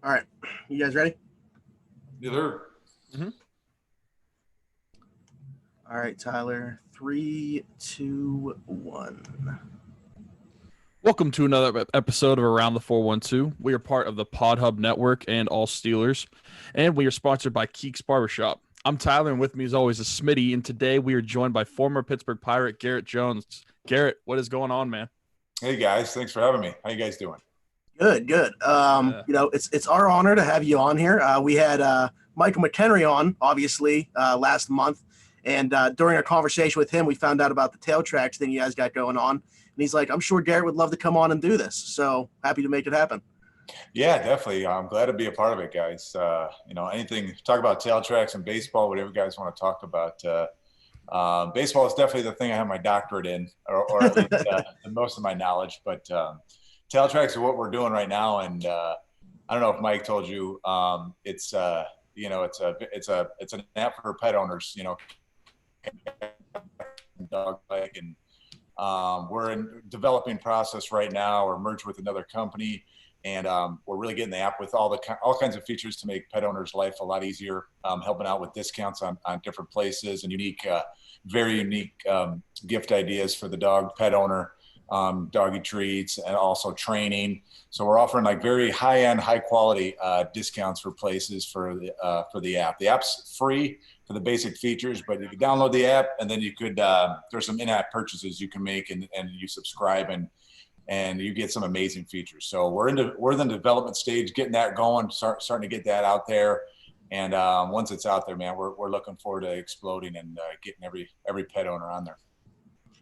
All right. You guys ready? Either. Mm-hmm. All right, Tyler. 3, 2, 1. Welcome to another episode of Around the 412. We are part of the Pod Hub Network and All Steelers, and we are sponsored by Keeks Barbershop. I'm Tyler, and with me as always is Smitty, and today we are joined by former Pittsburgh Pirate Garrett Jones. Garrett, what is going on, man? Hey guys, thanks for having me. How you guys doing? Good, good. It's our honor to have you on here. We had Michael McHenry on, obviously, last month. And during our conversation with him, we found out about the tail tracks thing you guys got going on. And he's like, I'm sure Garrett would love to come on and do this. So happy to make it happen. Yeah, definitely. I'm glad to be a part of it, guys. Anything, talk about tail tracks and baseball, whatever you guys want to talk about. Baseball is definitely the thing I have my doctorate in, or at least most of my knowledge. But tail tracks are what we're doing right now. And I don't know if Mike told you, it's an app for pet owners, dog like, and we're in developing process right now. We're merged with another company, and we're really getting the app with all kinds of features to make pet owners' life a lot easier, helping out with discounts on different places and very unique gift ideas for the pet owner, doggy treats, and also training. So we're offering like very high-end, high-quality discounts for places for the app. The app's free for the basic features, but you can download the app, and then you could there's some in-app purchases you can make, and you subscribe, and you get some amazing features. So we're in the development stage, getting that going, starting to get that out there. And once it's out there, man, we're looking forward to exploding and getting every pet owner on there.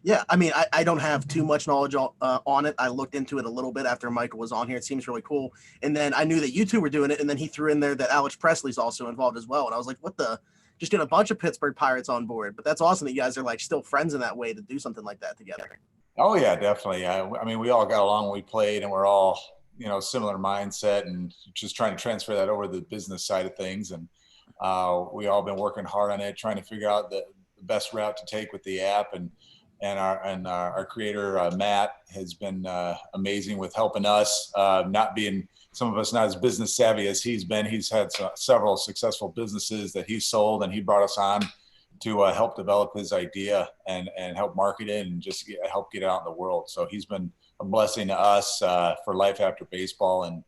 Yeah, I mean, I don't have too much knowledge on it. I looked into it a little bit after Michael was on here. It seems really cool. And then I knew that you two were doing it, and then he threw in there that Alex Presley's also involved as well. And I was like, what the? Just get a bunch of Pittsburgh Pirates on board. But that's awesome that you guys are like still friends in that way to do something like that together. Oh yeah, definitely. I mean, we all got along when we played, and we're all, similar mindset, and just trying to transfer that over to the business side of things. And we all been working hard on it, trying to figure out the best route to take with the app. And our creator Matt has been amazing with helping us. Some of us not as business savvy as he's been. He's had several successful businesses that he's sold, and he brought us on to help develop his idea and help market it and just help get it out in the world. So he's been a blessing to us for life after baseball. And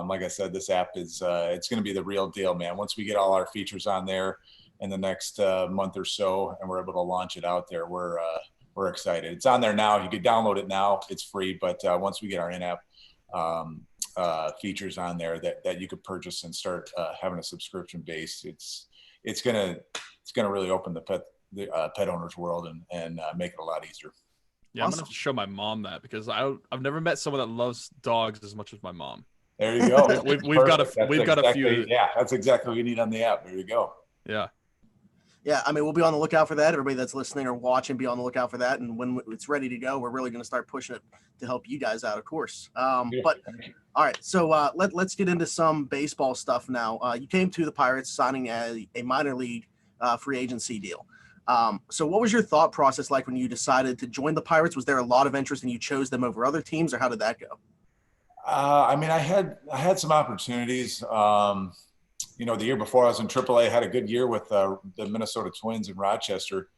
like I said, this app is it's going to be the real deal, man. Once we get all our features on there in the next month or so, and we're able to launch it out there, we're excited. It's on there now. You can download it now. It's free, but once we get our in-app features on there that you could purchase and start having a subscription base, it's gonna really open the pet owners world and make it a lot easier. Yeah, awesome. I'm gonna have to show my mom that because I've never met someone that loves dogs as much as my mom. There you go. we've got a few. Yeah, that's exactly what we need on the app. There you go. Yeah. Yeah, I mean, we'll be on the lookout for that. Everybody that's listening or watching, be on the lookout for that. And when it's ready to go, we're really going to start pushing it to help you guys out, of course. But all right, so let's get into some baseball stuff now. You came to the Pirates signing a minor league free agency deal. So what was your thought process like when you decided to join the Pirates? Was there a lot of interest and you chose them over other teams, or how did that go? I mean, I had some opportunities. The year before I was in AAA, I had a good year with the Minnesota Twins in Rochester.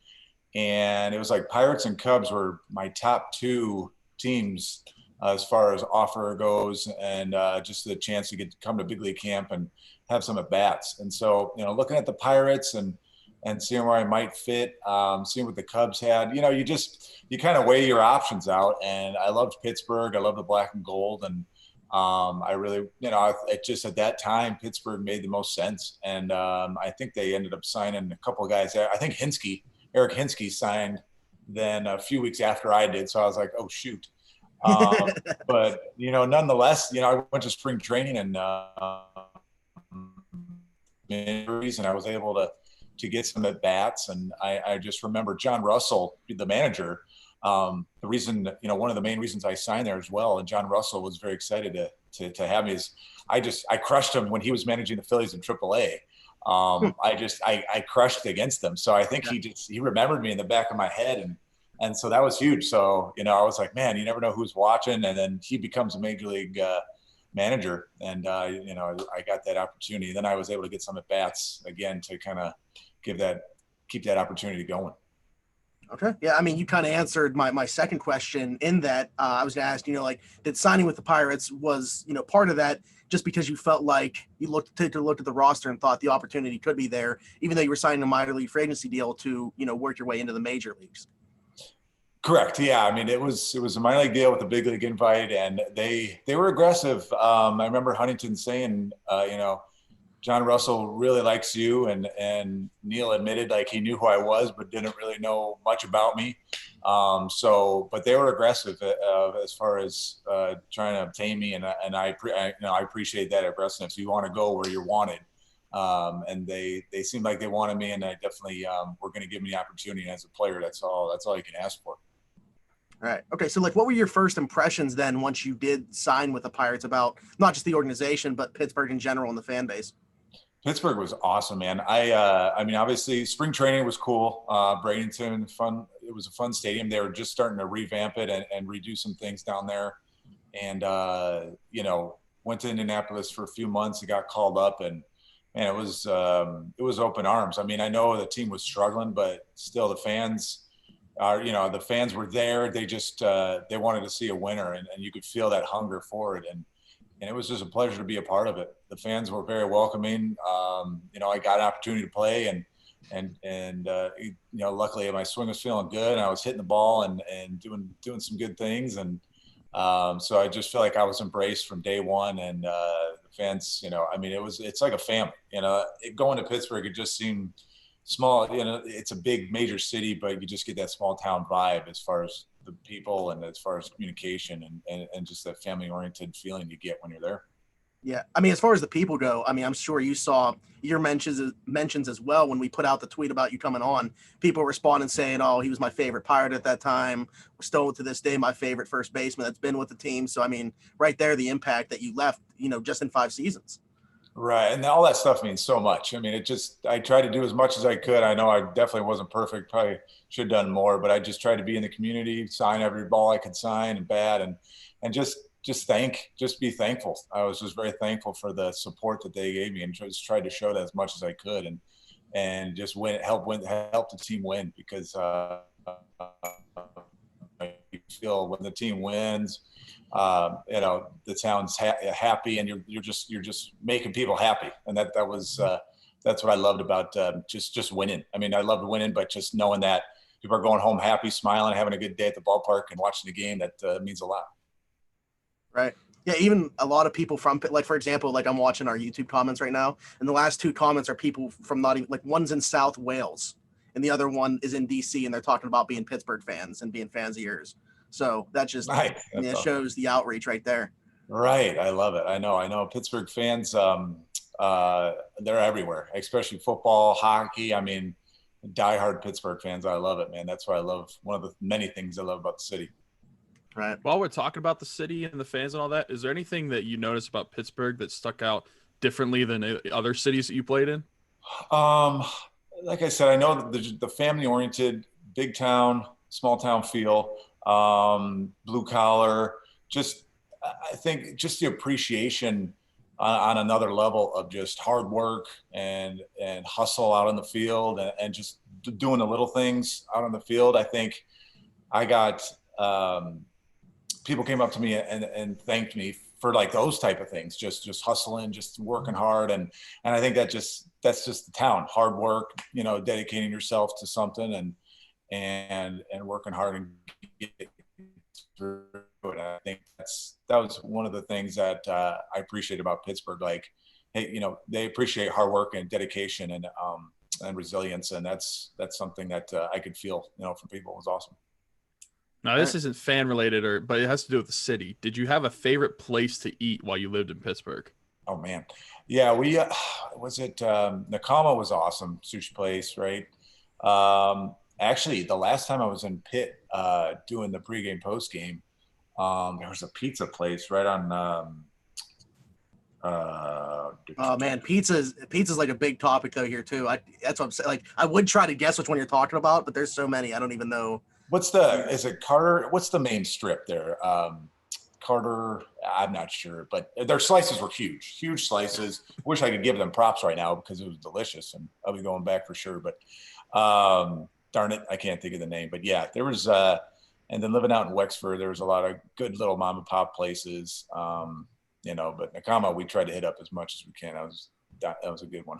And it was like Pirates and Cubs were my top two teams as far as offer goes, and just the chance to come to big league camp and have some at-bats. And so, looking at the Pirates and seeing where I might fit, seeing what the Cubs had, you kind of weigh your options out. And I loved Pittsburgh. I love the black and gold. And I really, it just at that time, Pittsburgh made the most sense. And I think they ended up signing a couple of guys there. I think Eric Hinsky signed then a few weeks after I did. So I was like, oh, shoot. But, nonetheless, I went to spring training and injuries, and I was able to get some at bats. And I just remember John Russell, the manager, the reason, one of the main reasons I signed there as well, and John Russell was very excited to have me, is I crushed him when he was managing the Phillies in AAA. I crushed against them. So I think he remembered me in the back of my head, and so that was huge. So, I was like, man, you never know who's watching. And then he becomes a major league manager, and you know, I got that opportunity. Then I was able to get some at bats again to kind of keep that opportunity going. Okay. Yeah. I mean, you kind of answered my second question in that I was going to ask, like, did signing with the Pirates was, part of that just because you felt like you looked at the roster and thought the opportunity could be there, even though you were signing a minor league free agency deal to, work your way into the major leagues? Correct. Yeah. I mean, it was a minor league deal with a big league invite, and they were aggressive. I remember Huntington saying, John Russell really likes you, and Neil admitted like he knew who I was, but didn't really know much about me. But they were aggressive as far as trying to obtain me, and I appreciate that aggressiveness. You want to go where you're wanted, and they seemed like they wanted me, and I definitely were going to give me the opportunity. As a player, that's all you can ask for. All right. Okay. So, like, what were your first impressions then once you did sign with the Pirates about not just the organization, but Pittsburgh in general and the fan base? Pittsburgh was awesome, man. I mean, obviously, spring training was cool. Bradenton, fun. It was a fun stadium. They were just starting to revamp it and redo some things down there. And went to Indianapolis for a few months. It got called up, and man, it was open arms. I mean, I know the team was struggling, but still, the fans were there. They just they wanted to see a winner, and you could feel that hunger for it. And it was just a pleasure to be a part of it. The fans were very welcoming. I got an opportunity to play, and luckily my swing was feeling good, and I was hitting the ball and doing some good things. And so I just feel like I was embraced from day one. And the fans, I mean, it's like a family. Going to Pittsburgh, it just seemed small. It's a big major city, but you just get that small town vibe as far as the people and as far as communication and just that family oriented feeling you get when you're there. Yeah. I mean, as far as the people go, I mean, I'm sure you saw your mentions as well when we put out the tweet about you coming on. People responding saying, oh, he was my favorite Pirate at that time. Still to this day, my favorite first baseman that's been with the team. So, I mean, right there, the impact that you left, just in 5 seasons. Right. And all that stuff means so much. I mean, I tried to do as much as I could. I know I definitely wasn't perfect. Probably should have done more, but I just tried to be in the community, sign every ball I could sign and bat, and just be thankful. I was just very thankful for the support that they gave me, and just tried to show that as much as I could, and just help the team win, because I feel when the team wins, the town's happy, and you're just making people happy. And that's what I loved about just winning. I mean, I loved winning, but just knowing that people are going home happy, smiling, having a good day at the ballpark and watching the game, that means a lot. Right. Yeah. Even a lot of people from, like, for example, like I'm watching our YouTube comments right now, and the last 2 comments are people from not even, like, one's in South Wales and the other one is in DC, and they're talking about being Pittsburgh fans and being fans of yours. So that just shows the outreach right there. Right. I love it. I know Pittsburgh fans, they're everywhere, especially football, hockey. I mean, diehard Pittsburgh fans. I love it, man. That's what I love. One of the many things I love about the city. Right. While we're talking about the city and the fans and all that, is there anything that you noticed about Pittsburgh that stuck out differently than other cities that you played in? Like I said, I know the family-oriented, big town, small town feel, blue collar. I think just the appreciation on another level of just hard work and hustle out on the field, and just doing the little things out on the field. I think I got people came up to me and thanked me for like those type of things, just hustling, just working hard. And I think that's just the town, hard work, dedicating yourself to something and working hard and get through it. I think that was one of the things that I appreciate about Pittsburgh. Like, hey, they appreciate hard work and dedication and resilience. And that's something that I could feel, from people. It was awesome. Now, this isn't fan related, but it has to do with the city. Did you have a favorite place to eat while you lived in Pittsburgh? Oh man. Yeah. We, Nakama was awesome. Sushi place. Right. Actually the last time I was in Pitt, doing the pregame, postgame, there was a pizza place right on, oh man, pizza's like a big topic though here too. That's what I'm saying. Like, I would try to guess which one you're talking about, but there's so many, I don't even know. Is it Carter? What's the main strip there? Carter, I'm not sure, but their slices were huge slices. Wish I could give them props right now because it was delicious, and I'll be going back for sure. But darn it, I can't think of the name. But yeah, there was, and then living out in Wexford, there was a lot of good little mom and pop places. But Nakama, we tried to hit up as much as we can. That was a good one.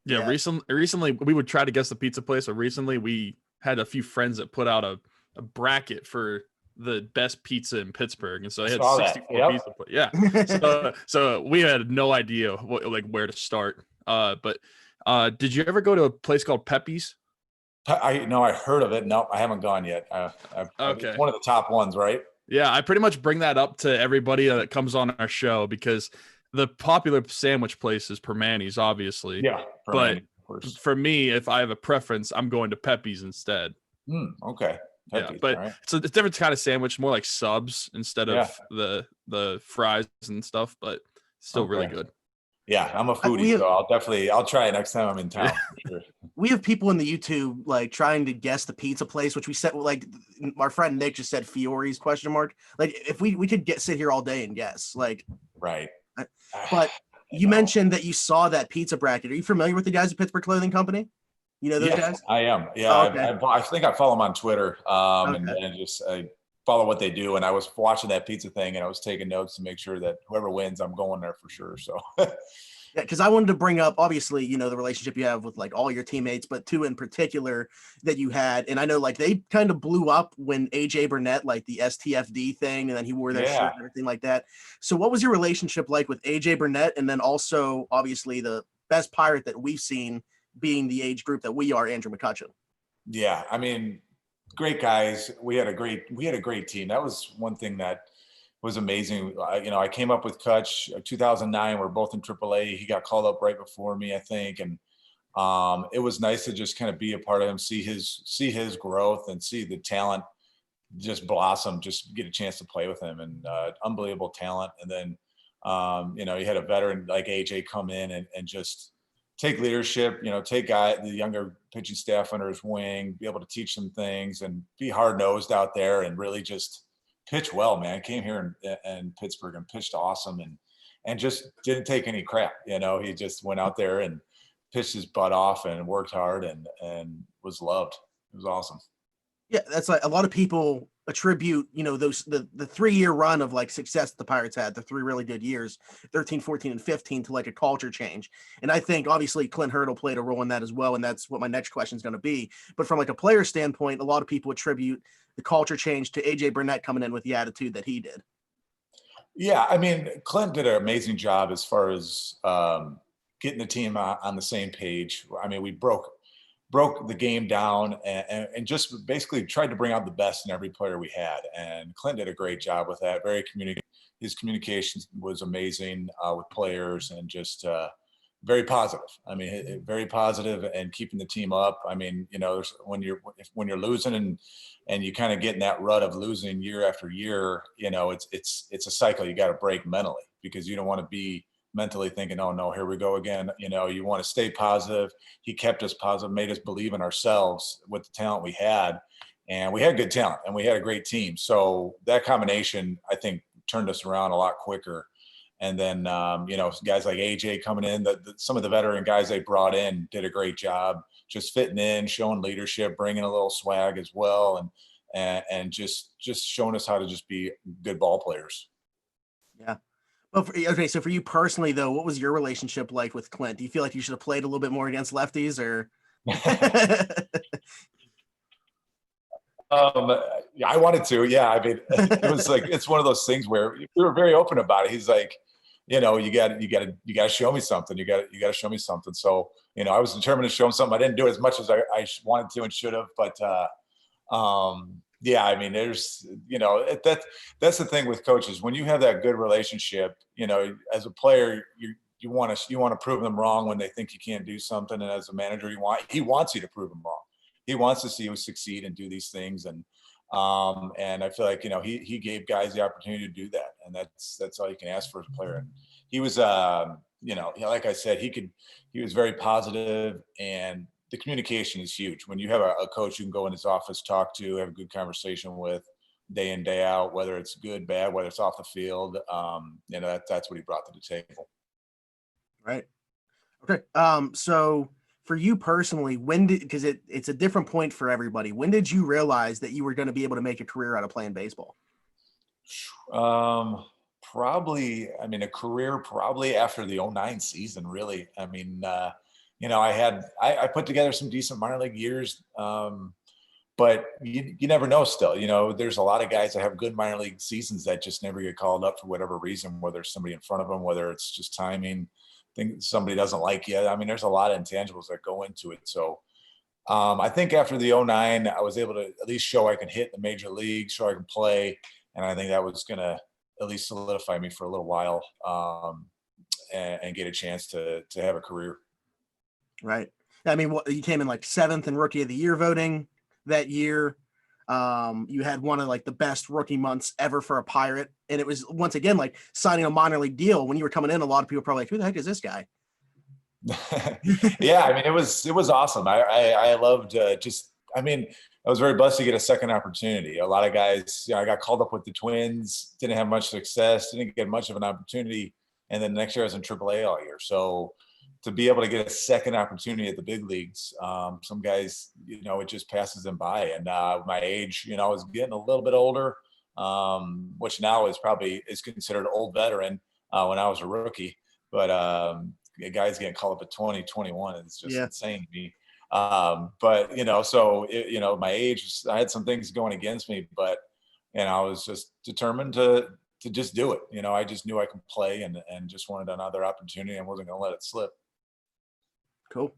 Yeah, recently we would try to guess the pizza place, but recently we had a few friends that put out a bracket for the best pizza in Pittsburgh, and so they had 64 pizza places. Yeah, so we had no idea where to start. But did you ever go to a place called Pepe's? I heard of it. No, I haven't gone yet. Okay, it's one of the top ones, right? Yeah, I pretty much bring that up to everybody that comes on our show because the popular sandwich place is Permani's, obviously. Yeah, but for me, if I have a preference, I'm going to Pepe's instead. Okay. Pepe's, yeah, but it's a different kind of sandwich, more like subs instead of the fries and stuff, but still really good. Yeah, I'm a foodie, so I'll try it next time I'm in town. For sure. We have people in the YouTube like trying to guess the pizza place, which we said like our friend Nick just said Fiore's ? Like if we could sit here all day and guess, like right. But you mentioned that you saw that pizza bracket. Are you familiar with the guys at Pittsburgh Clothing Company? You know those guys? I am. Yeah, okay. I think I follow them on Twitter, and just I follow what they do. And I was watching that pizza thing, and I was taking notes to make sure that whoever wins, I'm going there for sure. So. Yeah, because I wanted to bring up, obviously, the relationship you have with like all your teammates, but two in particular that you had. And I know like they kind of blew up when AJ Burnett, like the STFD thing, and then he wore their shirt and everything like that. So what was your relationship like with AJ Burnett? And then also, obviously, the best Pirate that we've seen being the age group that we are, Andrew McCutcheon. Yeah, I mean, great guys. We had a great team. That was one thing that was amazing. I came up with Kutch 2009. We're both in AAA. He got called up right before me, I think, and it was nice to just kind of be a part of him, see his growth, and see the talent just blossom. Just get a chance to play with him, and unbelievable talent. And then you had a veteran like AJ come in and just take leadership. Take the younger pitching staff under his wing, be able to teach them things, and be hard nosed out there, and really just pitch well, man. Came here in Pittsburgh and pitched awesome, and just didn't take any crap. He just went out there and pitched his butt off and worked hard and was loved. It was awesome. Yeah, that's like a lot of people attribute, those the 3-year run of like success the Pirates had, the 3 really good years, 13, 14, and 15, to like a culture change. And I think obviously Clint Hurdle played a role in that as well. And that's what my next question is going to be. But from like a player standpoint, a lot of people attribute the culture change to AJ Burnett coming in with the attitude that he did. Yeah, I mean, Clint did an amazing job as far as getting the team on the same page. I mean, we broke the game down and just basically tried to bring out the best in every player we had. And Clint did a great job with that. His communication was amazing with players, and just very positive. I mean, very positive, and keeping the team up. I mean, when you're losing and you kind of get in that rut of losing year after year, it's a cycle you got to break mentally, because you don't want to be mentally thinking, oh no, here we go again. You want to stay positive. He kept us positive, made us believe in ourselves with the talent we had, and we had good talent, and we had a great team. So that combination, I think, turned us around a lot quicker. And then, guys like AJ coming in, some of the veteran guys they brought in did a great job, just fitting in, showing leadership, bringing a little swag as well, and just showing us how to just be good ball players. Yeah. Well, okay. So for you personally, though, what was your relationship like with Clint? Do you feel like you should have played a little bit more against lefties, or? I wanted to. Yeah, I mean, it was like, it's one of those things where we were very open about it. He's like, you got to show me something. You got to show me something. So, I was determined to show him something. I didn't do it as much as I wanted to and should have, but yeah, I mean, there's, that's the thing with coaches. When you have that good relationship, as a player, you want to prove them wrong when they think you can't do something. And as a manager, he wants you to prove them wrong. He wants to see you succeed and do these things. And I feel like, he gave guys the opportunity to do that. And that's all you can ask for as a player. And he was, like I said, he was very positive, and the communication is huge. When you have a coach you can go in his office, talk to, have a good conversation with, day in, day out, whether it's good, bad, whether it's off the field. That's what he brought to the table. Right. Okay. So for you personally, because it's a different point for everybody, when did you realize that you were going to be able to make a career out of playing baseball? Probably, a career probably after the '09 season, really. I put together some decent minor league years. But you never know still. There's a lot of guys that have good minor league seasons that just never get called up for whatever reason, whether it's somebody in front of them, whether it's just timing, think somebody doesn't like you. There's a lot of intangibles that go into it. So I think after the '09, I was able to at least show I can hit the major league, show I can play. And I think that was going to at least solidify me for a little while and get a chance to have a career. Right. You came in like 7th in Rookie of the Year voting that year. You had one of like the best rookie months ever for a Pirate. And it was once again, like signing a minor league deal. When you were coming in, a lot of people were probably like, who the heck is this guy? Yeah. It was awesome. I loved I was very blessed to get a second opportunity. A lot of guys, I got called up with the Twins, didn't have much success, didn't get much of an opportunity. And then next year I was in AAA all year. So to be able to get a second opportunity at the big leagues, some guys, it just passes them by. And my age, I was getting a little bit older, which now is considered old veteran when I was a rookie. But guys getting called up at 20, 21 is just insane to me. My age, I had some things going against me, but I was just determined to just do it. I just knew I could play and just wanted another opportunity and wasn't going to let it slip. Cool.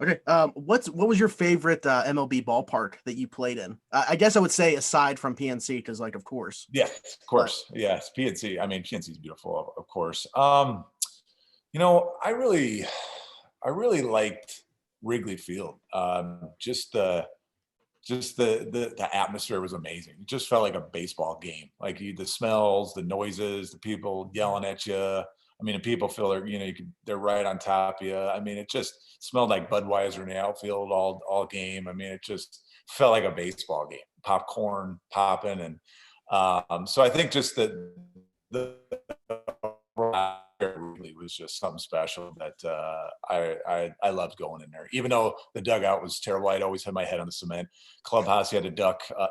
Okay. What was your favorite MLB ballpark that you played in? I guess I would say aside from PNC, because of course. Yeah, of course. Yes, PNC. PNC is beautiful, of course. I really liked Wrigley Field. Just the atmosphere was amazing. It just felt like a baseball game. Like the smells, the noises, the people yelling at you. The people feel they're right on top of you. It just smelled like Budweiser in the outfield all game. It just felt like a baseball game. Popcorn popping, and so I think just the really was just something special that I loved going in there. Even though the dugout was terrible, I'd always had my head on the cement. Clubhouse, you had to duck, a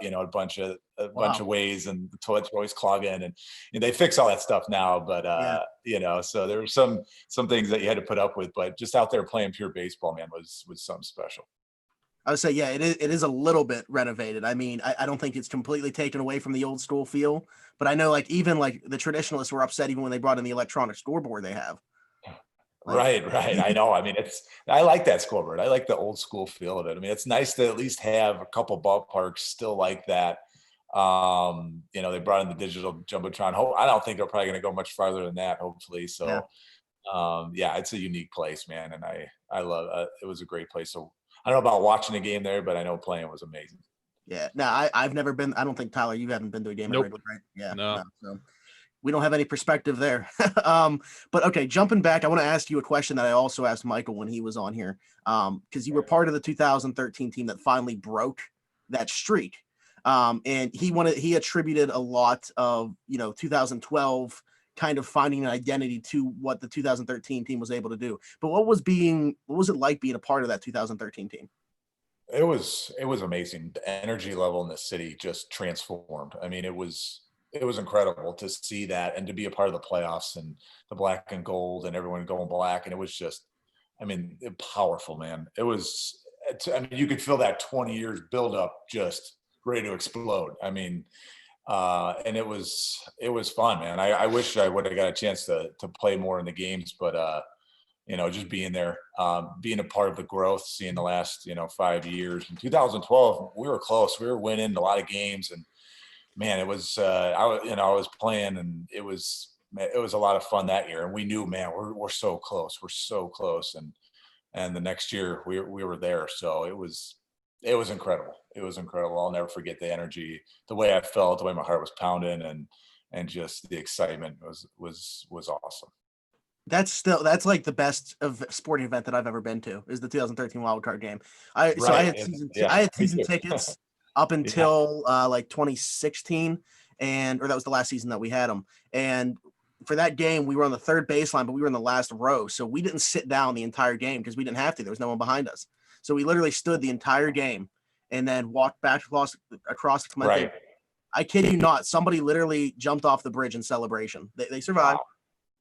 bunch of ways, and the toilets were always clogging. And they fix all that stuff now, but so there were some things that you had to put up with. But just out there playing pure baseball, man, was something special. I would say, it is a little bit renovated. I don't think it's completely taken away from the old school feel, but I know even the traditionalists were upset even when they brought in the electronic scoreboard they have. Right. I know. I like that scoreboard. I like the old school feel of it. It's nice to at least have a couple ballparks still like that. They brought in the digital Jumbotron. I don't think they're probably going to go much farther than that, hopefully. So, it's a unique place, man. And I love it. Was a great place. So, I don't know about watching a game there, but I know playing was amazing. Yeah. No, I've never been. I don't think, Tyler, you haven't been to a game in Wrigley, right? Yeah. No. So we don't have any perspective there. But okay, jumping back, I want to ask you a question that I also asked Michael when he was on here, because you were part of the 2013 team that finally broke that streak. And he attributed a lot of 2012 kind of finding an identity to what the 2013 team was able to do. But what was it like being a part of that 2013 team? It was amazing. The energy level in the city just transformed. It was incredible to see that and to be a part of the playoffs and the black and gold and everyone going black. And it was just, powerful, man. It was, you could feel that 20 years build up just ready to explode. And it was fun, man. I wish I would have got a chance to play more in the games, but just being there, being a part of the growth, seeing the last 5 years. In 2012, we were close. We were winning a lot of games, and man, it was I was playing, and it was a lot of fun that year. And we knew, man, we're so close. We're so close, and the next year we were there. So it was incredible. It was incredible. I'll never forget the energy, the way I felt, the way my heart was pounding, and just the excitement was awesome. That's like the best of sporting event that I've ever been to is the 2013 wild card game. I had season tickets. up until like 2016, or that was the last season that we had them. And for that game, we were on the third baseline, but we were in the last row. So we didn't sit down the entire game because we didn't have to. There was no one behind us. So we literally stood the entire game and then walked back across the Clemente. Right. I kid you not. Somebody literally jumped off the bridge in celebration. They survived,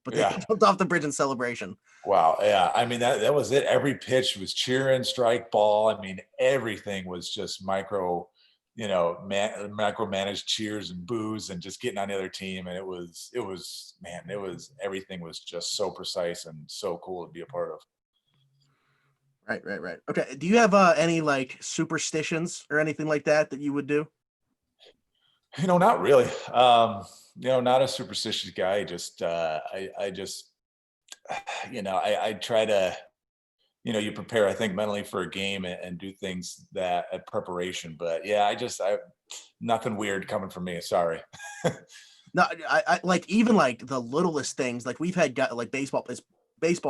but they jumped off the bridge in celebration. Wow. Yeah. I mean, that was it. Every pitch was cheering, strike, ball. I mean, everything was just micromanaged cheers and boos and just getting on the other team. And everything was just so precise and so cool to be a part of. Right. Okay. Do you have any like superstitions or anything like that you would do? Not really. Not a superstitious guy. Just, I try to, you prepare, I think, mentally for a game and do things that at preparation. But yeah, nothing weird coming from me. Sorry. No, I like even like the littlest things. Like we've had like baseball.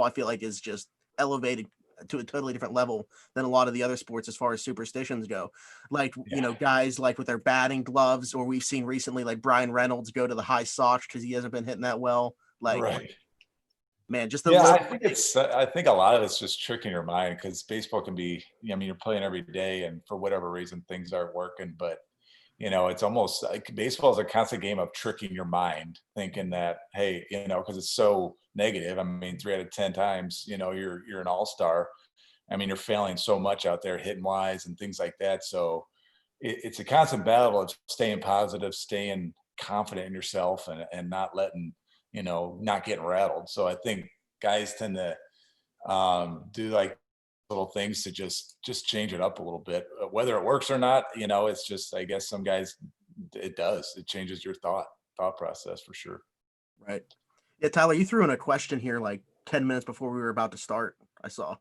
I feel like is just elevated to a totally different level than a lot of the other sports as far as superstitions go. Like, guys like with their batting gloves, or we've seen recently like Brian Reynolds go to the high socks because he hasn't been hitting that well. Like, right. Man, just I think a lot of it's just tricking your mind because baseball can be, you're playing every day and for whatever reason things aren't working, but it's almost like baseball is a constant game of tricking your mind, thinking that, hey, because it's so negative. I mean, 3 out of 10 times, you're an all-star. I mean, you're failing so much out there hitting wise and things like that. So it's a constant battle of staying positive, staying confident in yourself and not letting, not getting rattled. So I think guys tend to do like little things to just change it up a little bit, whether it works or not. It's just, I guess some guys it changes your thought process for sure. Right. Yeah, Tyler, you threw in a question here like 10 minutes before we were about to start. I saw.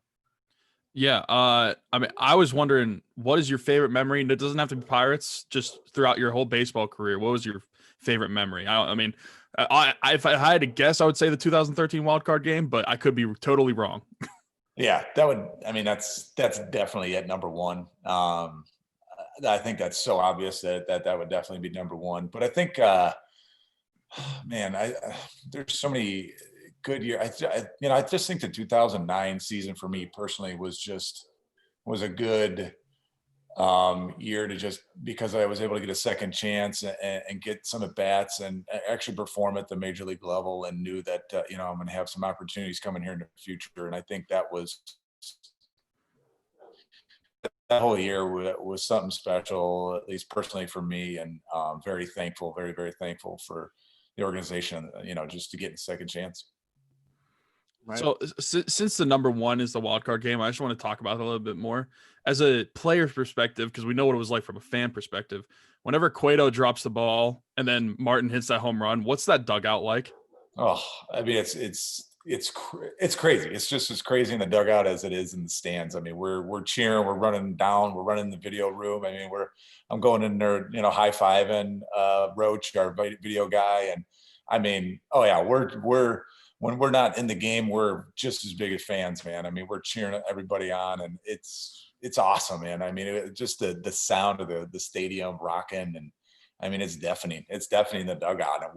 Yeah. I mean, I was wondering, what is your favorite memory? And it doesn't have to be Pirates, just throughout your whole baseball career. What was your favorite memory? I mean, if I had to guess, I would say the 2013 wild card game, but I could be totally wrong. Yeah, that's definitely at number one. I think that's so obvious that would definitely be number one. But I think, there's so many good years. I just think the 2009 season for me personally was a good year to just because I was able to get a second chance and get some at bats and actually perform at the major league level and knew that, I'm going to have some opportunities coming here in the future. And I think that whole year was something special, at least personally for me. And very thankful, very, very thankful for the organization, just to get a second chance. Right. So since the number one is the wild card game, I just want to talk about it a little bit more as a player's perspective, because we know what it was like from a fan perspective. Whenever Cueto drops the ball and then Martin hits that home run, what's that dugout like? Oh, I mean, it's crazy. It's just as crazy in the dugout as it is in the stands. I mean, we're cheering, we're running down, we're running the video room. I mean, I'm going in there, high-fiving Roach, our video guy, and I mean, oh yeah, we're when we're not in the game, we're just as big as fans, man. I mean, we're cheering everybody on, and it's awesome, man. I mean, just the sound of the stadium rocking, and I mean, it's deafening. It's deafening in the dugout, and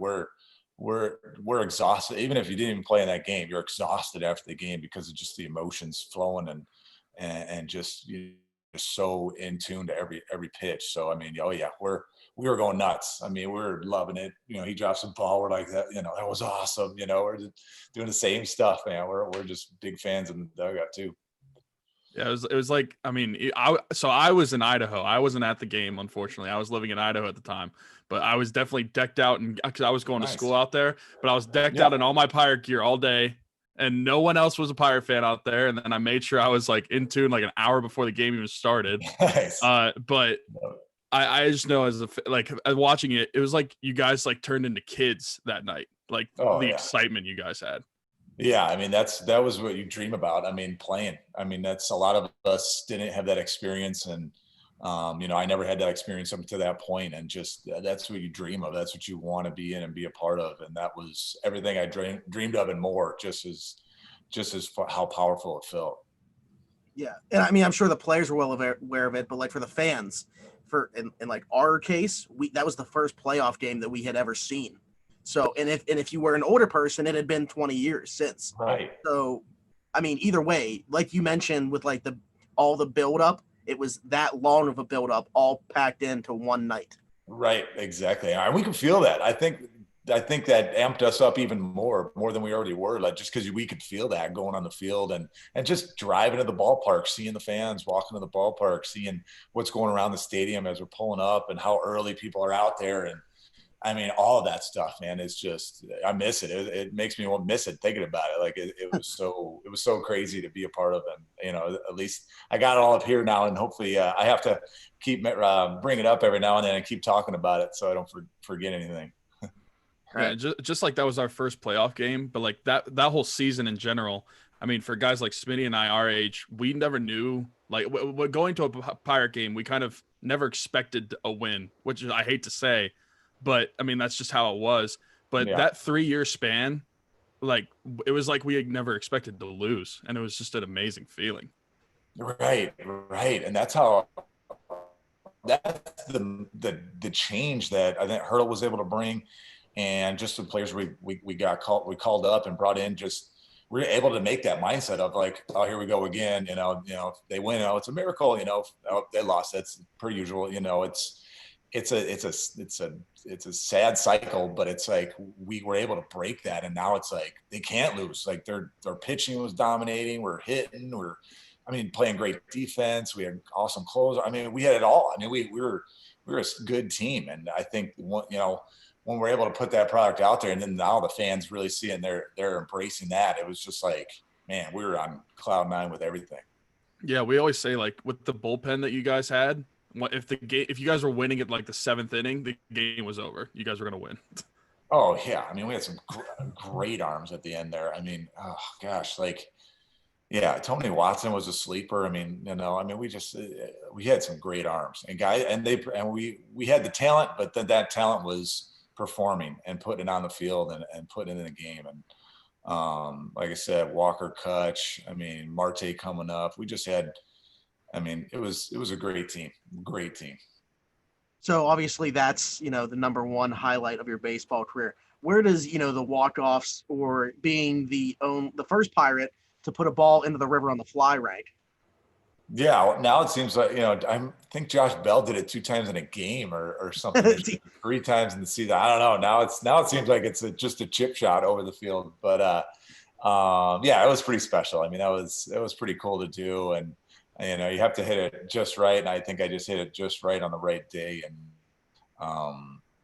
we're exhausted. Even if you didn't even play in that game, you're exhausted after the game because of just the emotions flowing and just you're so in tune to every pitch. So I mean, oh yeah, we were going nuts. I mean, we were loving it. He drops the ball. We're like that. That was awesome. We're just doing the same stuff, man. We're just big fans of the dugout too. Yeah, it was like, I mean, I was in Idaho. I wasn't at the game, unfortunately. I was living in Idaho at the time, but I was definitely decked out, and because I was going to school out there, but I was decked out in all my Pirate gear all day, and no one else was a Pirate fan out there. And then I made sure I was like in tune like an hour before the game even started. Nice. But I just know as watching it, it was like you guys like turned into kids that night, like excitement you guys had. Yeah, I mean, that was what you dream about. I mean, playing. I mean, that's a lot of us didn't have that experience, and I never had that experience up to that point, and just that's what you dream of. That's what you want to be in and be a part of, and that was everything I dreamed of and more. Just as how powerful it felt. Yeah, and I mean, I'm sure the players were well aware of it, but like for the fans in like our case, that was the first playoff game that we had ever seen. So, and if you were an older person, it had been 20 years since. Right. So, I mean, either way, like you mentioned with like all the build up, it was that long of a build up all packed into one night. Right. Exactly. And we can feel that. I think that amped us up even more than we already were. Like just because we could feel that going on the field and just driving to the ballpark, seeing the fans walking to the ballpark, seeing what's going around the stadium as we're pulling up and how early people are out there. And I mean, all of that stuff, man, is just, I miss it. It makes me miss it thinking about it. Like it was so crazy to be a part of. And, you know, at least I got it all up here now, and hopefully I have to keep bring it up every now and then and keep talking about it so I don't forget anything. Right. Yeah, just like that was our first playoff game, but like that whole season in general. I mean, for guys like Smitty and I, our age, we never knew, like going to a Pirate game, we kind of never expected a win, which I hate to say, but I mean, that's just how it was. But that 3-year span, like it was like we had never expected to lose. And it was just an amazing feeling. Right. And that's the change that I think Hurdle was able to bring. And just the players we called up and brought in, just we're able to make that mindset of like, oh, here we go again. You know, if they win, it's a miracle. You know, if they lost, that's per usual. You know, it's a sad cycle, but it's like we were able to break that, and now it's like they can't lose. Like their pitching was dominating. We're hitting. Playing great defense. We had awesome closer. I mean, we had it all. I mean, we were a good team, and I think when we're able to put that product out there, and then now the fans really see it and they're embracing that. It was just like, man, we were on cloud nine with everything. Yeah, we always say like with the bullpen that you guys had, if you guys were winning at like the 7th inning, the game was over. You guys were going to win. Oh yeah. I mean, we had some great arms at the end there. I mean, oh gosh, Tony Watson was a sleeper. I mean, we had some great arms and guys, and we had the talent, but that talent was performing and putting it on the field and putting it in the game. And like I said, Walker Kutch, Marte coming up. We just had, it was a great team. So obviously that's, the number one highlight of your baseball career. Where does, the walk-offs or being the first Pirate to put a ball into the river on the fly rank? Yeah, now it seems like, I think Josh Bell did it 2 times in a game or something, 3 times in the season. I don't know. Now it seems like it's just a chip shot over the field. But it was pretty special. I mean, it was pretty cool to do, and you have to hit it just right. And I think I just hit it just right on the right day, and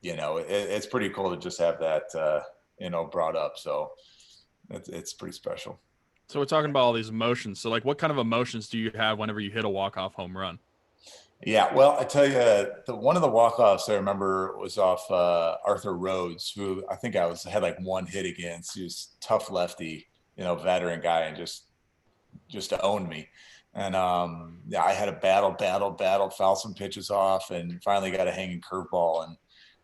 it's pretty cool to just have that brought up. So it's pretty special. So we're talking about all these emotions. So, like, what kind of emotions do you have whenever you hit a walk-off home run? Yeah, well, I tell you, one of the walk-offs I remember was off Arthur Rhodes, who I think had like 1 hit against. He was tough lefty, veteran guy, and just owned me. And I had a battle, foul some pitches off, and finally got a hanging curveball. And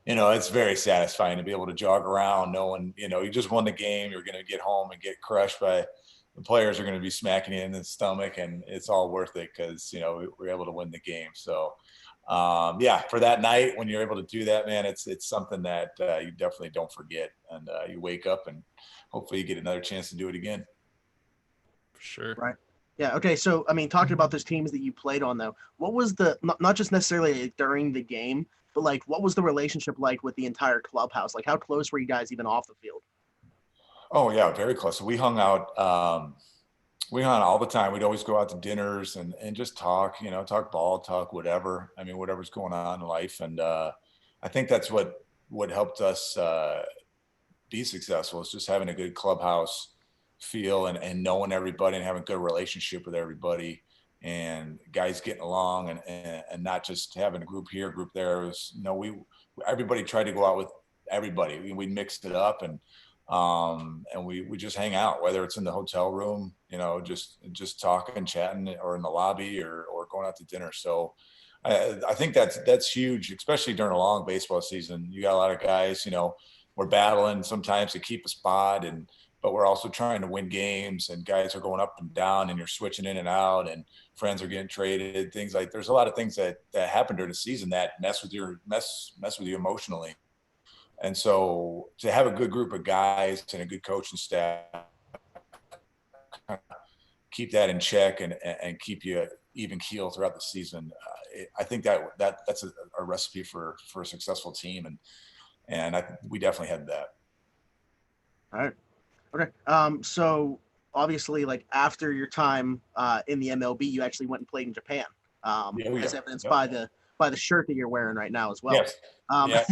it's very satisfying to be able to jog around knowing you just won the game. You're going to get home and get crushed by the players are going to be smacking you in the stomach, and it's all worth it because, we're able to win the game. So, for that night, when you're able to do that, man, it's something that you definitely don't forget. And you wake up and hopefully you get another chance to do it again. For sure. Right. Yeah. Okay. So, talking about those teams that you played on, though, what was not just necessarily during the game, but like, what was the relationship like with the entire clubhouse? Like, how close were you guys even off the field? Oh yeah, very close. So we hung out all the time. We'd always go out to dinners and just talk, talk ball, talk whatever. Whatever's going on in life. And I think that's what helped us be successful, is just having a good clubhouse feel and knowing everybody and having a good relationship with everybody, and guys getting along and not just having a group here, a group there. It was, everybody tried to go out with everybody. We mixed it up, and we just hang out, whether it's in the hotel room, just talking, chatting, or in the lobby, or going out to dinner. So I think that's huge, especially during a long baseball season. You got a lot of guys, we're battling sometimes to keep a spot and but we're also trying to win games, and guys are going up and down, and you're switching in and out, and friends are getting traded, things like, there's a lot of things that happen during the season that mess with you emotionally. And so to have a good group of guys and a good coaching staff, keep that in check and keep you even keel throughout the season. I think that's a recipe for a successful team. And we definitely had that. All right. Okay. So obviously, like after your time in the MLB, you actually went and played in Japan. As evidenced by the shirt that you're wearing right now as well. Yes. Yeah.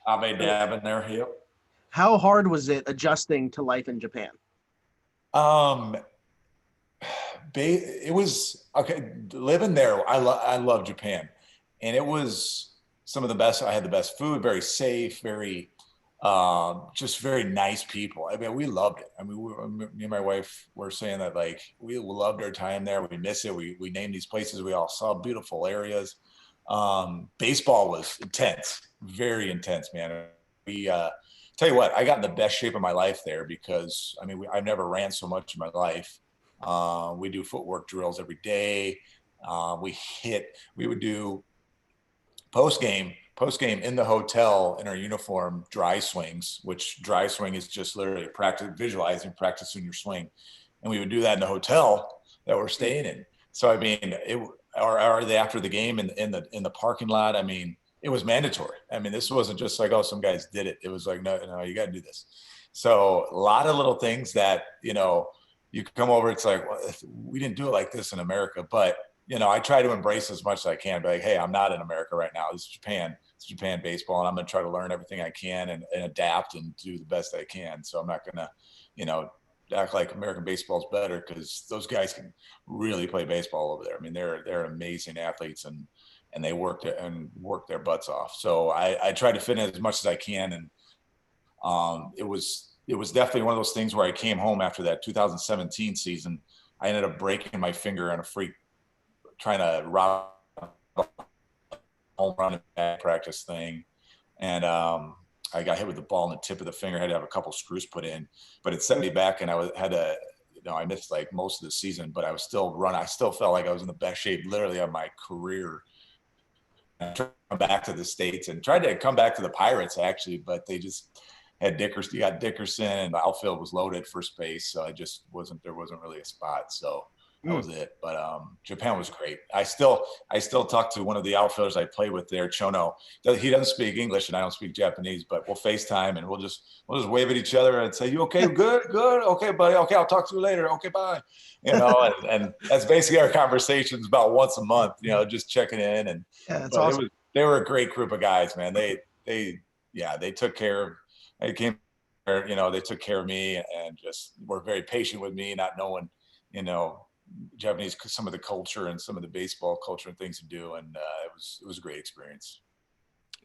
I made dab in there. Yep. How hard was it adjusting to life in Japan? It was okay living there. I love Japan, and it was some of the best. I had the best food, very safe, very just very nice people. I mean, we loved it. I mean, me and my wife were saying that, like, we loved our time there. We miss it. We named these places. We all saw beautiful areas. Baseball was intense, very intense, man. We tell you what, I got in the best shape of my life there because, I mean, I've never ran so much in my life. We do footwork drills every day. We would do post game in the hotel in our uniform, dry swings, which dry swing is just literally practicing your swing. And we would do that in the hotel that we're staying in. So, I mean, or after the game in the parking lot, I mean, it was mandatory. I mean, this wasn't just like, oh, some guys did it. It was like, no, you got to do this. So a lot of little things that, you come over, it's like, well, we didn't do it like this in America, but I try to embrace as much as I can. Be like, hey, I'm not in America right now. This is Japan. It's Japan baseball, and I'm going to try to learn everything I can and adapt and do the best I can. So I'm not going to, act like American baseball is better, because those guys can really play baseball over there. I mean, they're amazing athletes, and they work their butts off. So I try to fit in as much as I can, and it was definitely one of those things where I came home after that 2017 season. I ended up breaking my finger on a freak trying to rob home run and bad practice thing. And I got hit with the ball in the tip of the finger. I had to have a couple screws put in, but it set me back, and I missed like most of the season, but I was still running. I still felt like I was in the best shape literally of my career. And I come back to the States and tried to come back to the Pirates actually, but they just had Dickerson. You got Dickerson, and the outfield was loaded first base. So there wasn't really a spot. So that was it. But Japan was great. I still talk to one of the outfielders I played with there, Chono. He doesn't speak English and I don't speak Japanese, but we'll FaceTime and we'll just wave at each other and say, "You okay? Good. Okay, buddy. Okay, I'll talk to you later. Okay, bye." And that's basically our conversations about once a month. Just checking in. And yeah, that's awesome. They were a great group of guys, man. They took care of. I came there, they took care of me and just were very patient with me, not knowing, Japanese, some of the culture and some of the baseball culture and things to do. And it was a great experience.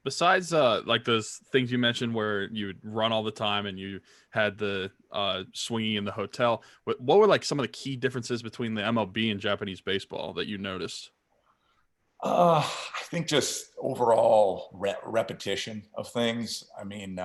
Besides like those things you mentioned where you would run all the time and you had the swinging in the hotel, what were like some of the key differences between the MLB and Japanese baseball that you noticed? I think just overall repetition of things. I mean,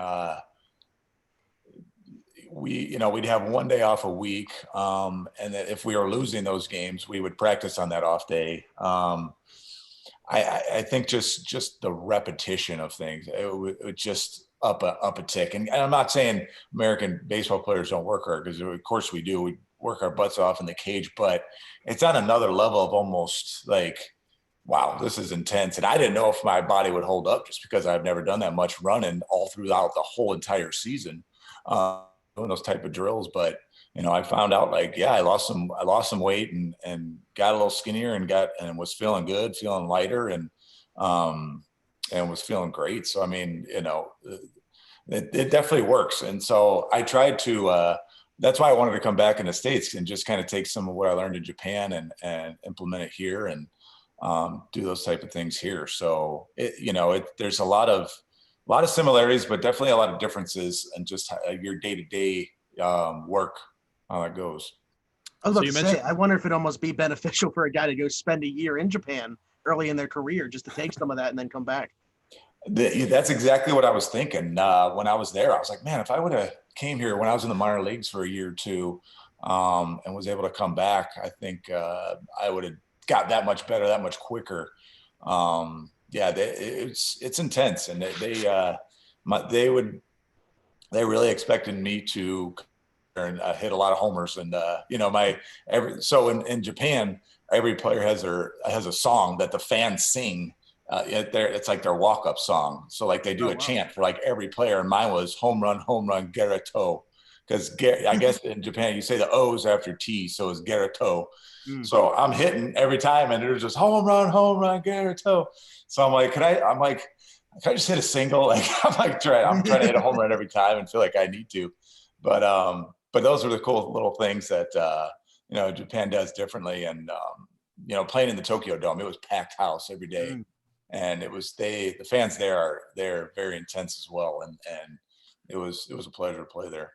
we'd have one day off a week. And that if we were losing those games, we would practice on that off day. I think just the repetition of things, it would just up a tick. And I'm not saying American baseball players don't work hard, because of course we do. We work our butts off in the cage, but it's on another level of almost like, wow, this is intense. And I didn't know if my body would hold up, just because I've never done that much running all throughout the whole entire season, doing those type of drills. But, I found out like, yeah, I lost some weight and got a little skinnier and was feeling good, feeling lighter, and was feeling great. So, I mean, it definitely works. And so I tried to, that's why I wanted to come back in the States and just kind of take some of what I learned in Japan and implement it here and do those type of things here. So there's a lot of similarities, but definitely a lot of differences, and just your day-to-day work, how that goes. I was about to say, I wonder if it'd almost be beneficial for a guy to go spend a year in Japan early in their career, just to take some of that and then come back. That's exactly what I was thinking when I was there. I was like, man, if I would have came here when I was in the minor leagues for a year or two, and was able to come back, I think I would have got that much better, that much quicker. Yeah, it's intense, and they really expected me to hit a lot of homers, and so in Japan, every player has a song that the fans sing. It's like their walk-up song. So like they do a chant for like every player, and mine was home run, Garrett. Because I guess in Japan you say the O's after T, so it's Garrett. So I'm hitting every time, and there's just home run, Garrett. So I'm like, can I just hit a single? Like I'm trying to hit a home run every time and feel like I need to. But those are the cool little things that Japan does differently. And playing in the Tokyo Dome, it was packed house every day, and the fans they're very intense as well, and it was a pleasure to play there.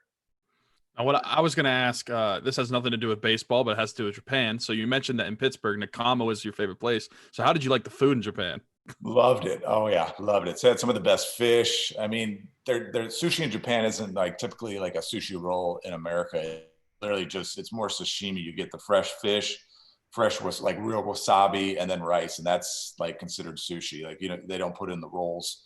Now, what I was going to ask, this has nothing to do with baseball, but it has to do with Japan. So you mentioned that in Pittsburgh, Nakama was your favorite place. So how did you like the food in Japan? Loved it. Oh yeah, loved it. It's had some of the best fish. I mean, their sushi in Japan isn't like typically like a sushi roll in America. Literally it's more sashimi. You get the fresh fish, was like real wasabi, and then rice, and that's like considered sushi. Like they don't put in the rolls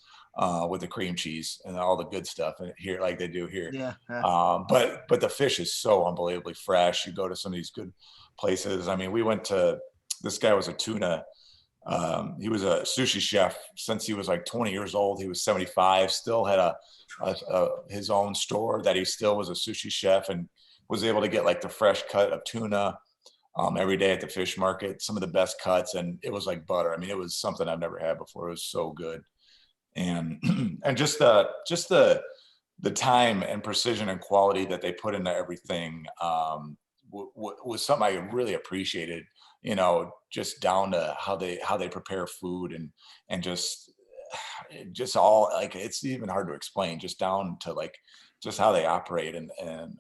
with the cream cheese and all the good stuff here like they do here. Yeah. But the fish is so unbelievably fresh. You go to some of these good places. I mean, we went to, this guy was a tuna. He was a sushi chef since he was like 20 years old. He was 75, still had his own store that he still was a sushi chef, and was able to get like the fresh cut of tuna every day at the fish market, some of the best cuts. And it was like butter. I mean, it was something I've never had before. It was so good. And just the time and precision and quality that they put into everything was something I really appreciated. Just down to how they prepare food, and just all, like, it's even hard to explain, just down to like just how they operate, and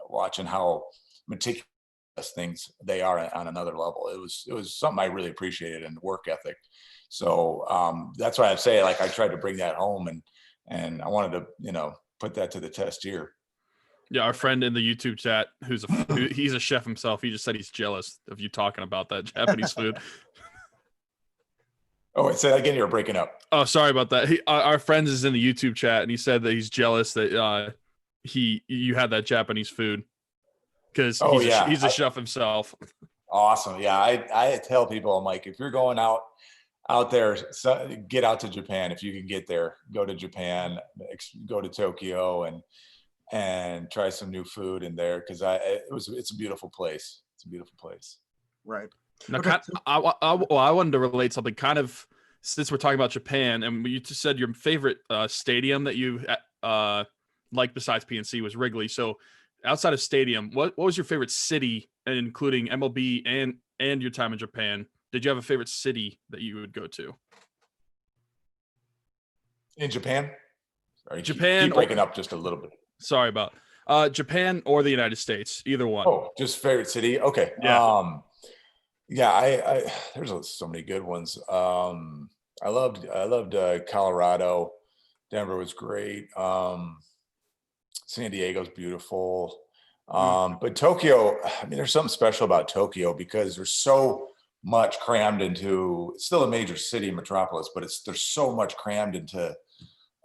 watching how meticulous things they are on another level. It was something I really appreciated, and work ethic. So that's why I say, like, I tried to bring that home, and I wanted to put that to the test here. Yeah, our friend in the YouTube chat, he's a chef himself, he just said he's jealous of you talking about that Japanese food. Oh, wait, say that again. You're breaking up. Oh, sorry about that. Our friend is in the YouTube chat, and he said that he's jealous that you had that Japanese food, because he's a chef himself. Awesome. Yeah, I tell people, I'm like, if you're going out there, get out to Japan. If you can get there, go to Japan, go to Tokyo, and try some new food in there, because it's a beautiful place. It's a beautiful place. Right. Now, I wanted to relate something, kind of, since we're talking about Japan, and you just said your favorite stadium that you like besides PNC was Wrigley. So outside of stadium, what was your favorite city, including MLB and your time in Japan? Did you have a favorite city that you would go to? In Japan? Sorry, Japan. Keep breaking up just a little bit. Sorry about Japan or the United States, either one. Oh, just favorite city? Okay. Yeah. I there's so many good ones. I loved Colorado. Denver was great. San Diego's beautiful. But Tokyo, I mean, there's something special about Tokyo, because there's so much crammed into, it's still a major city metropolis, but there's so much crammed into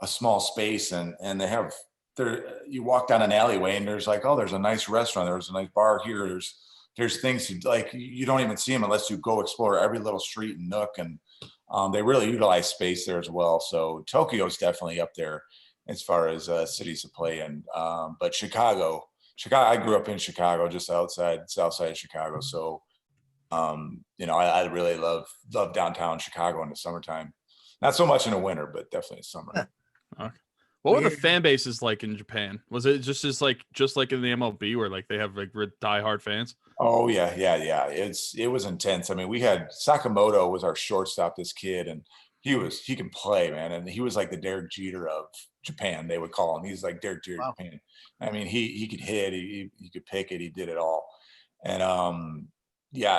a small space, and you walk down an alleyway, and there's like, oh, there's a nice restaurant, there's a nice bar here, there's things you don't even see them unless you go explore every little street and nook, and they really utilize space there as well. So Tokyo is definitely up there as far as cities to play in. But Chicago, I grew up in Chicago, just south side of Chicago. So I really love downtown Chicago in the summertime. Not so much in the winter, but definitely in summer. Okay. What were the fan bases like in Japan? Was it just like in the MLB, where like they have like diehard fans? Oh yeah. It was intense. I mean, we had Sakamoto was our shortstop, this kid, and he can play, man. And he was like the Derek Jeter of Japan, they would call him. He's like Derek Jeter. Wow. Japan. I mean, he could hit, he could pick it, he did it all. And I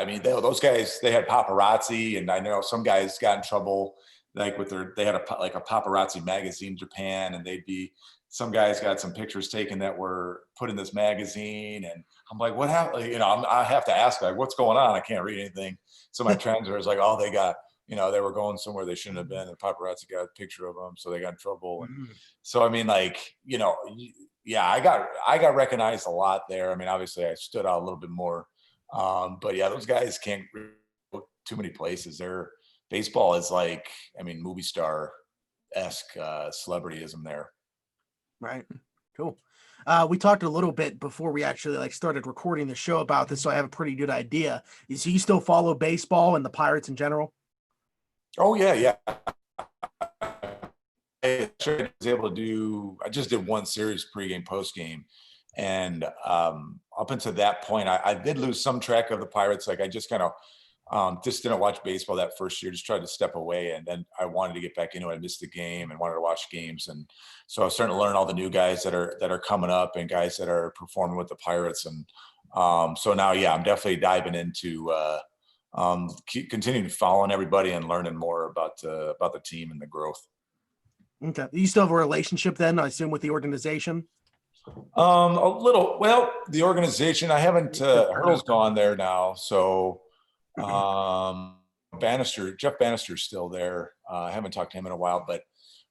mean, those guys, they had paparazzi, and I know some guys got in trouble, like they had a paparazzi magazine in Japan, and they'd be some guys got some pictures taken that were put in this magazine, and I'm like, what happened? You know, I have to ask, like, what's going on? I can't read anything. So my translator is like, oh, they got, you know, they were going somewhere they shouldn't have been, and paparazzi got a picture of them, so they got in trouble. And so I mean, like, you know, yeah, I got recognized a lot there. I mean, obviously I stood out a little bit more, but yeah, those guys can't go too many places. Their baseball is like, I mean, movie star esque celebrityism there. Right. Cool. We talked a little bit before we actually like started recording the show about this, so I have a pretty good idea. Is you still follow baseball and the Pirates in general? Oh yeah, yeah. I was able to do. I just did one series, pregame, postgame, and up until that point, I did lose some track of the Pirates. Like I just kind of just didn't watch baseball that first year. Just tried to step away, and then I wanted to get back into it. I missed the game and wanted to watch games, and so I was starting to learn all the new guys that are coming up and guys that are performing with the Pirates. And so now, yeah, I'm definitely diving into continuing following everybody and learning more about the team and the growth. Okay. You still have a relationship then, I assume, with the organization? A little. Well, the organization, I haven't. Hurdle's gone there now, so Jeff Bannister's still there. I haven't talked to him in a while, but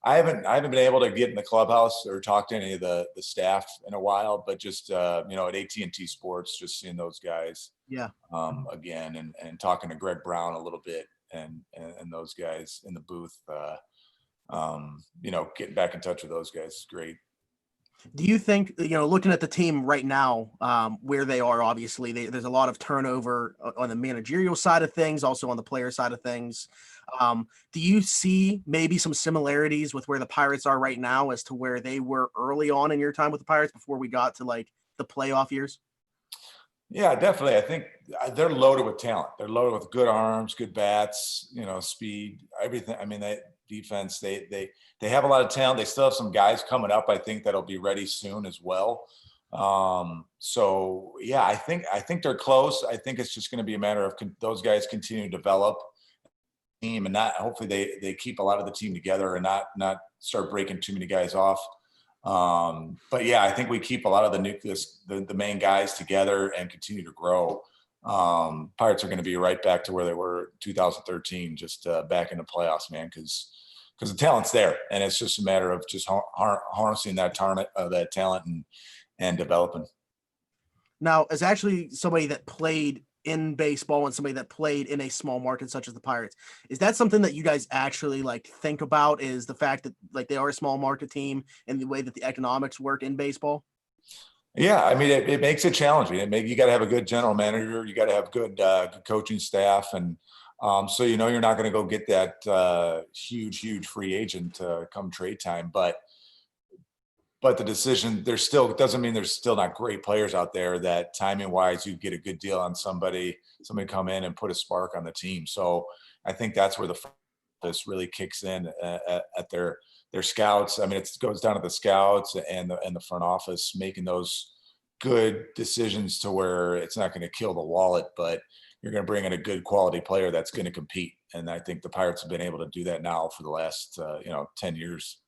I haven't been able to get in the clubhouse or talk to any of the staff in a while. But just you know, at AT&T Sports, just seeing those guys, Yeah. Again, and talking to Greg Brown a little bit, and those guys in the booth. You know, getting back in touch with those guys is great. Do you think, you know, looking at the team right now, where they are, obviously there's a lot of turnover on the managerial side of things, also on the player side of things. Do you see maybe some similarities with where the Pirates are right now as to where they were early on in your time with the Pirates before we got to like the playoff years? Yeah, definitely. I think they're loaded with talent. They're loaded with good arms, good bats, you know, speed, everything. I mean, defense, they have a lot of talent. They still have some guys coming up, I think, that'll be ready soon as well. So yeah, I think they're close. I think it's just going to be a matter of those guys continue to develop team, and not, hopefully they keep a lot of the team together and not start breaking too many guys off. But yeah, I think we keep a lot of the nucleus, the main guys together, and continue to grow. Pirates are going to be right back to where they were 2013, just back in the playoffs, man, because the talent's there, and it's just a matter of just harnessing that talent and developing. Now, as actually somebody that played in baseball and somebody that played in a small market such as the Pirates, is that something that you guys actually like think about, is the fact that like they are a small market team and the way that the economics work in baseball? Yeah, I mean, it makes it challenging. You got to have a good general manager. You got to have good coaching staff, and so you know you're not going to go get that huge free agent come trade time. But the decision, there's still, doesn't mean there's still not great players out there that timing wise you get a good deal on somebody come in and put a spark on the team. So I think that's where this really kicks in at their scouts. I mean, it goes down to the scouts and the front office making those good decisions to where it's not going to kill the wallet, but you're going to bring in a good quality player that's going to compete. And I think the Pirates have been able to do that now for the last 10 years.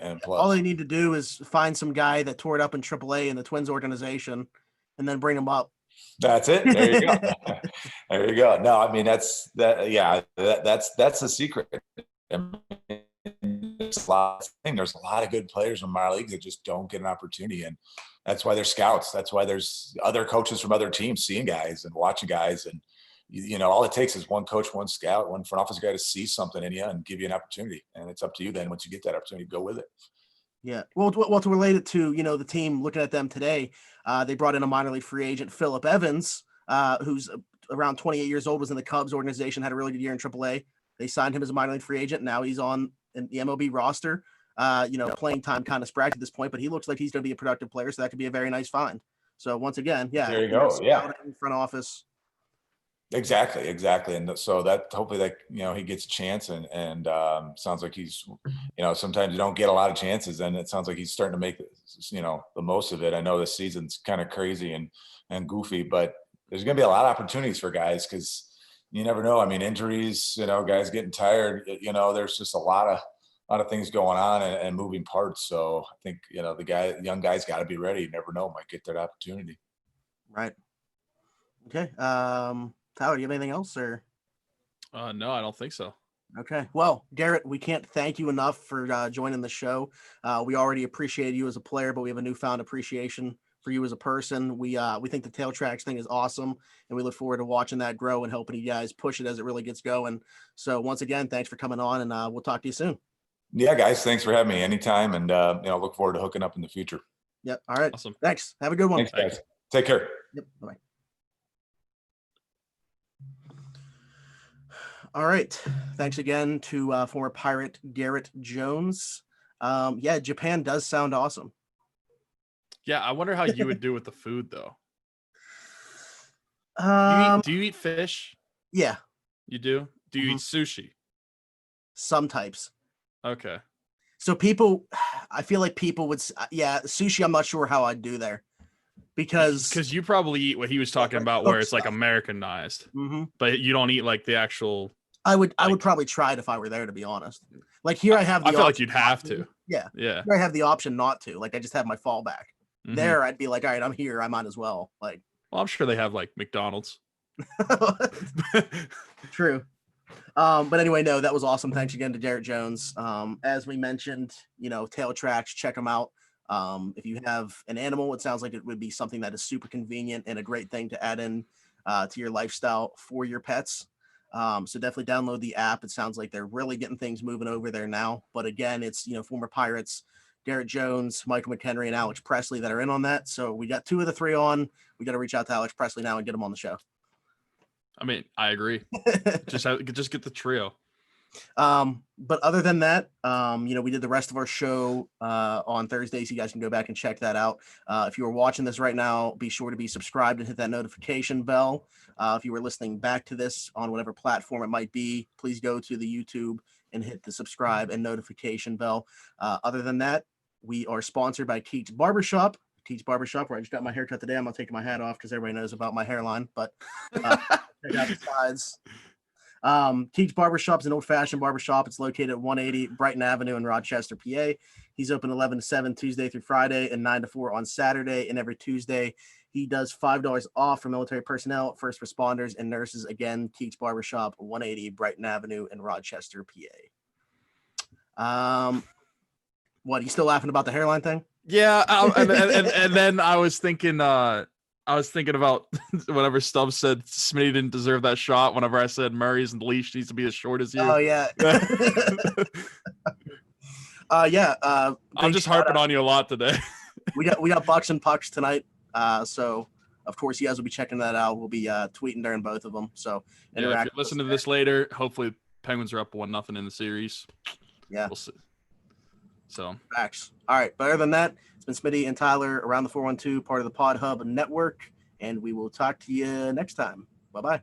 And plus, all they need to do is find some guy that tore it up in AAA in the Twins organization and then bring him up. That's it. There you go. There you go. No, I mean, that's the secret. I mean, there's a lot of good players in minor leagues that just don't get an opportunity, and that's why they're scouts. That's why there's other coaches from other teams seeing guys and watching guys, and you know, all it takes is one coach, one scout, one front office guy to see something in you and give you an opportunity. And it's up to you then, once you get that opportunity, go with it. Yeah. Well, to relate it to, you know, the team, looking at them today, they brought in a minor league free agent, Phillip Evans, who's around 28 years old, was in the Cubs organization, had a really good year in AAA. They signed him as a minor league free agent. Now he's on the MLB roster. You know, playing time kind of sporadic at this point, but he looks like he's going to be a productive player. So that could be a very nice find. So once again, yeah. There you go. Yeah. Front office. Exactly. And so that, hopefully that, you know, he gets a chance, and sounds like he's, you know, sometimes you don't get a lot of chances, and it sounds like he's starting to make, you know, the most of it. I know this season's kind of crazy and goofy, but there's going to be a lot of opportunities for guys, because you never know. I mean, injuries, you know, guys getting tired, you know, there's just a lot lot of things going on and moving parts. So I think, the young guy's got to be ready. You never know, might get that opportunity. Right. Okay. Tyler, do you have anything else or? No, I don't think so. Okay. Well, Garrett, we can't thank you enough for joining the show. We already appreciate you as a player, but we have a newfound appreciation for you as a person. We think the tail tracks thing is awesome, and we look forward to watching that grow and helping you guys push it as it really gets going. So once again, thanks for coming on, and we'll talk to you soon. Yeah, guys, thanks for having me anytime, and look forward to hooking up in the future. Yep. All right. Awesome. Thanks. Have a good one. Thanks, guys. Take care. Yep. Bye. All right. Thanks again to former Pirate Garrett Jones. Yeah, Japan does sound awesome. Yeah, I wonder how you would do with the food though. Do you eat fish? Yeah. You do? Do you eat sushi? Some types. Okay. So I feel like people would, sushi. I'm not sure how I'd do there because you probably eat what he was talking about, where it's like Americanized, but you don't eat like the actual. I would probably try it if I were there, to be honest. Like here, I have. I feel like you'd have to. Yeah. Yeah. Here I have the option not to. Like I just have my fallback. There, I'd be like, all right, I'm here. I might as well. Like. Well, I'm sure they have like McDonald's. True. But anyway, no, that was awesome. Thanks again to Garrett Jones. As we mentioned, tail tracks, check them out. If you have an animal, it sounds like it would be something that is super convenient and a great thing to add in to your lifestyle for your pets. So definitely download the app. It sounds like they're really getting things moving over there now. But again, it's, former Pirates, Garrett Jones, Michael McHenry, and Alex Presley that are in on that. So we got 2 of the 3 on. We got to reach out to Alex Presley now and get him on the show. I mean, I agree. just get the trio. But other than that, we did the rest of our show on Thursdays. You guys can go back and check that out. If you are watching this right now, be sure to be subscribed and hit that notification bell. If you were listening back to this on whatever platform it might be, please go to the YouTube and hit the subscribe and notification bell. Other than that, we are sponsored by Keats Barbershop. Keats Barbershop, where I just got my haircut today. I'm not taking my hat off because everybody knows about my hairline, but check out the sides. Keats Barbershop is an old-fashioned barbershop. It's located at 180 Brighton Avenue in Rochester, PA. He's open 11 to 7 Tuesday through Friday and 9 to 4 on Saturday. And every Tuesday, he does $5 off for military personnel, first responders, and nurses. Again, Keats Barbershop, 180 Brighton Avenue in Rochester, PA. What, are you still laughing about the hairline thing? Yeah, and then I was thinking about whenever Stubbs said Smitty didn't deserve that shot. Whenever I said Murray's leash needs to be as short as you. Oh yeah. I'm just harping on you a lot today. we got Bucks and Pucks tonight. So of course you guys will be checking that out. We'll be tweeting during both of them. So if you listen to this later, hopefully Penguins are up 1-0 in the series. Yeah. We'll see. So facts. All right. But other than that, it's been Smitty and Tyler around the 412, part of the Pod Hub Network, and we will talk to you next time. Bye-bye.